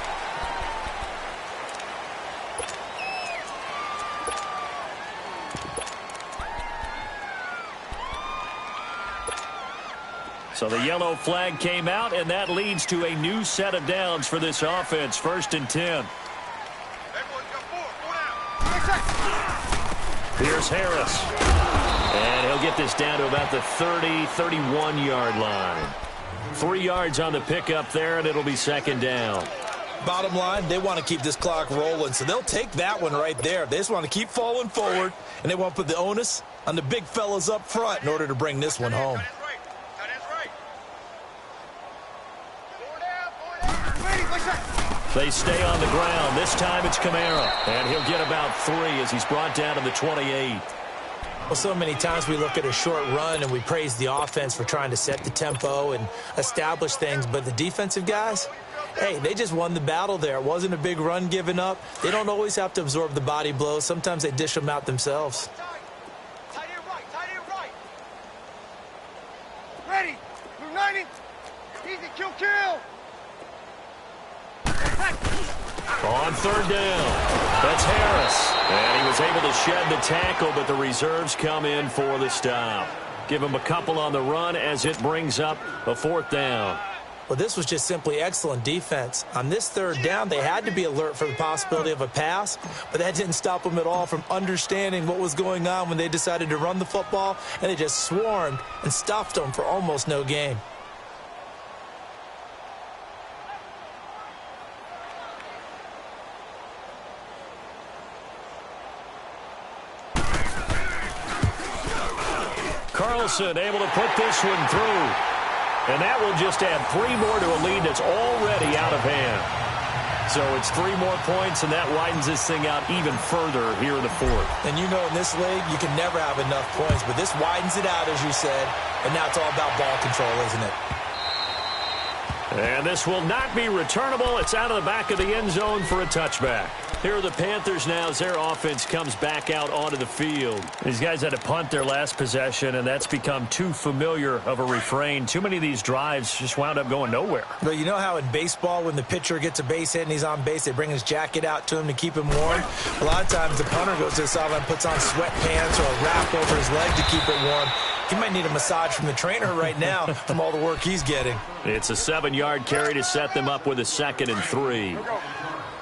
So the yellow flag came out, and that leads to a new set of downs for this offense. 1st and 10. Here's Harris. And he'll get this down to about the 30, 31-yard line. 3 yards on the pickup there, and it'll be 2nd down. Bottom line, they want to keep this clock rolling, so they'll take that one right there. They just want to keep falling forward, and they want to put the onus on the big fellas up front in order to bring this one home. They stay on the ground. This time it's Kamara. And he'll get about 3 as he's brought down to the 28. Well, so many times we look at a short run and we praise the offense for trying to set the tempo and establish things. But the defensive guys, hey, they just won the battle there. It wasn't a big run given up. They don't always have to absorb the body blows. Sometimes they dish them out themselves. Tight end right, tight end right. Ready. Move 90. Easy, kill. On 3rd down, that's Harris. And he was able to shed the tackle, but the reserves come in for the stop. Give him a couple on the run as it brings up a 4th down. Well, this was just simply excellent defense. On this 3rd down, they had to be alert for the possibility of a pass, but that didn't stop them at all from understanding what was going on when they decided to run the football, and they just swarmed and stuffed them for almost no gain. Carlson able to put this one through. And that will just add 3 more to a lead that's already out of hand. So it's 3 more points, and that widens this thing out even further here in the 4th. And you know in this league, you can never have enough points, but this widens it out, as you said, and now it's all about ball control, isn't it? And this will not be returnable. It's out of the back of the end zone for a touchback. Here are the Panthers now as their offense comes back out onto the field. These guys had to punt their last possession, and that's become too familiar of a refrain. Too many of these drives just wound up going nowhere. Well, you know how in baseball when the pitcher gets a base hit and he's on base, they bring his jacket out to him to keep him warm? A lot of times the punter goes to the sideline and puts on sweatpants or a wrap over his leg to keep it warm. He might need a massage from the trainer right now from all the work he's getting. It's a 7-yard carry to set them up with a 2nd and 3.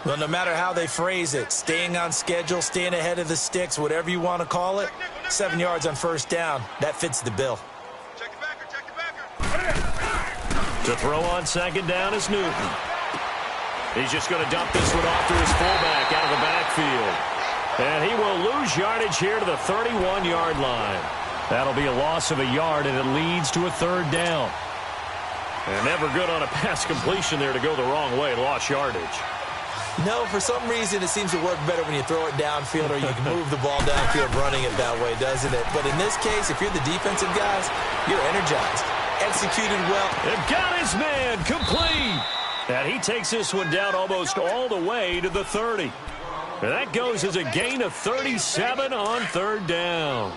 Well, no matter how they phrase it, staying on schedule, staying ahead of the sticks, whatever you want to call it, 7 yards on 1st down, that fits the bill. Check it To throw on second down is Newton. He's just going to dump this one off to his fullback out of the backfield. And he will lose yardage here to the 31-yard line. That'll be a loss of a yard, and it leads to a third down. And never good on a pass completion there to go the wrong way. Lost yardage. No, for some reason it seems to work better when you throw it downfield or you can move the ball downfield running it that way, doesn't it? But in this case, if you're the defensive guys, you're energized. Executed well. And got his man complete. And he takes this one down almost all the way to the 30. And that goes as a gain of 37 on third down.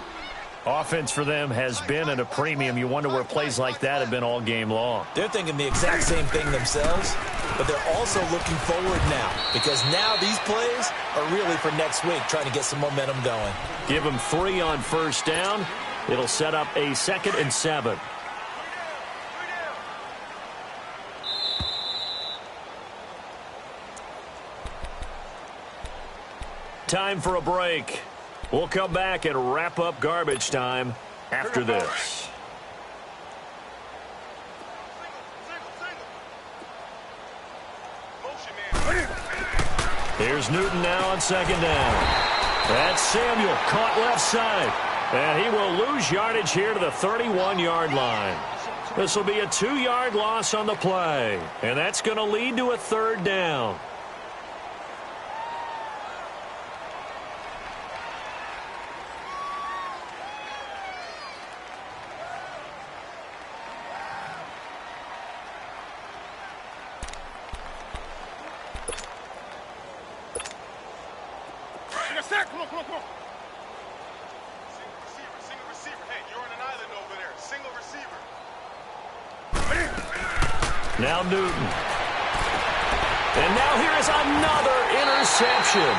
Offense for them has been at a premium. You wonder where plays like that have been all game long. They're thinking the exact same thing themselves, but they're also looking forward now because now these plays are really for next week, trying to get some momentum going. Give them 3 on first down. It'll set up a 2nd and 7. Time for a break. We'll come back and wrap up garbage time after this. Here's Newton now on second down. That's Samuel caught left side. And he will lose yardage here to the 31-yard line. This will be a 2-yard loss on the play. And that's going to lead to a third down. Come on. Single receiver. Hey, you're on an island over there. Single receiver. Now Newton. And now here is another interception.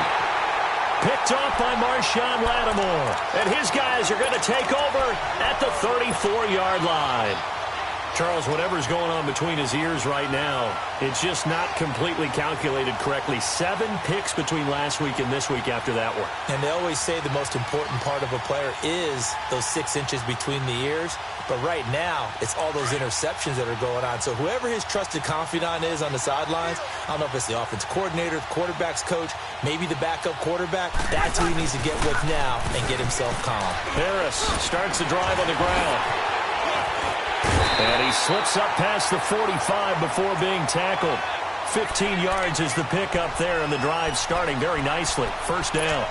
Picked off by Marshawn Lattimore. And his guys are going to take over at the 34-yard line. Charles, whatever's going on between his ears right now, it's just not completely calculated correctly. 7 picks between last week and this week after that one. And they always say the most important part of a player is those 6 inches between the ears. But right now, it's all those interceptions that are going on. So whoever his trusted confidant is on the sidelines, I don't know if it's the offense coordinator, the quarterback's coach, maybe the backup quarterback, that's who he needs to get with now and get himself calm. Harris starts the drive on the ground. And he slips up past the 45 before being tackled. 15 yards is the pickup there, and the drive starting very nicely. First down.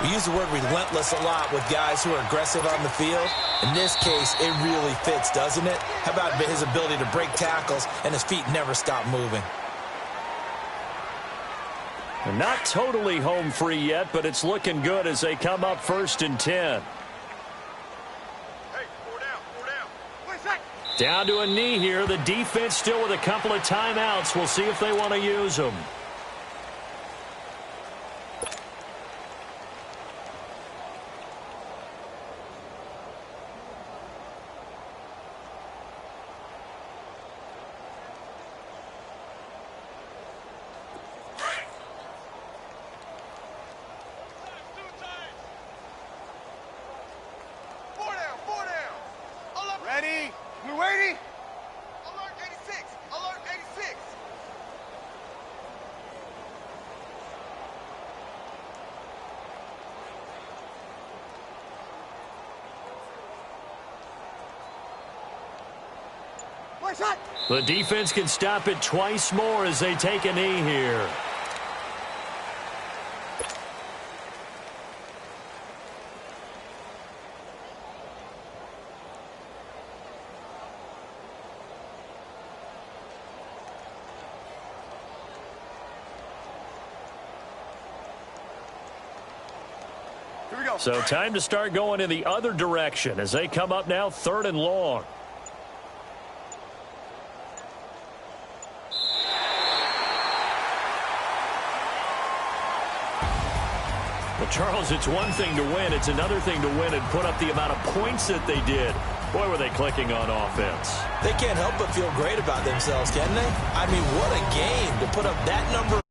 We use the word relentless a lot with guys who are aggressive on the field. In this case, it really fits, doesn't it? How about his ability to break tackles and his feet never stop moving? They're not totally home free yet, but it's looking good as they come up 1st and 10. Down to a knee here. The defense still with a couple of timeouts. We'll see if they want to use them. Ready? We waiting? Alert 86! Alert 86! One shot! The defense can stop it twice more as they take a knee here. So time to start going in the other direction as they come up now 3rd and long. Well, Charles, it's one thing to win. It's another thing to win and put up the amount of points that they did. Boy, were they clicking on offense. They can't help but feel great about themselves, can they? I mean, what a game to put up that number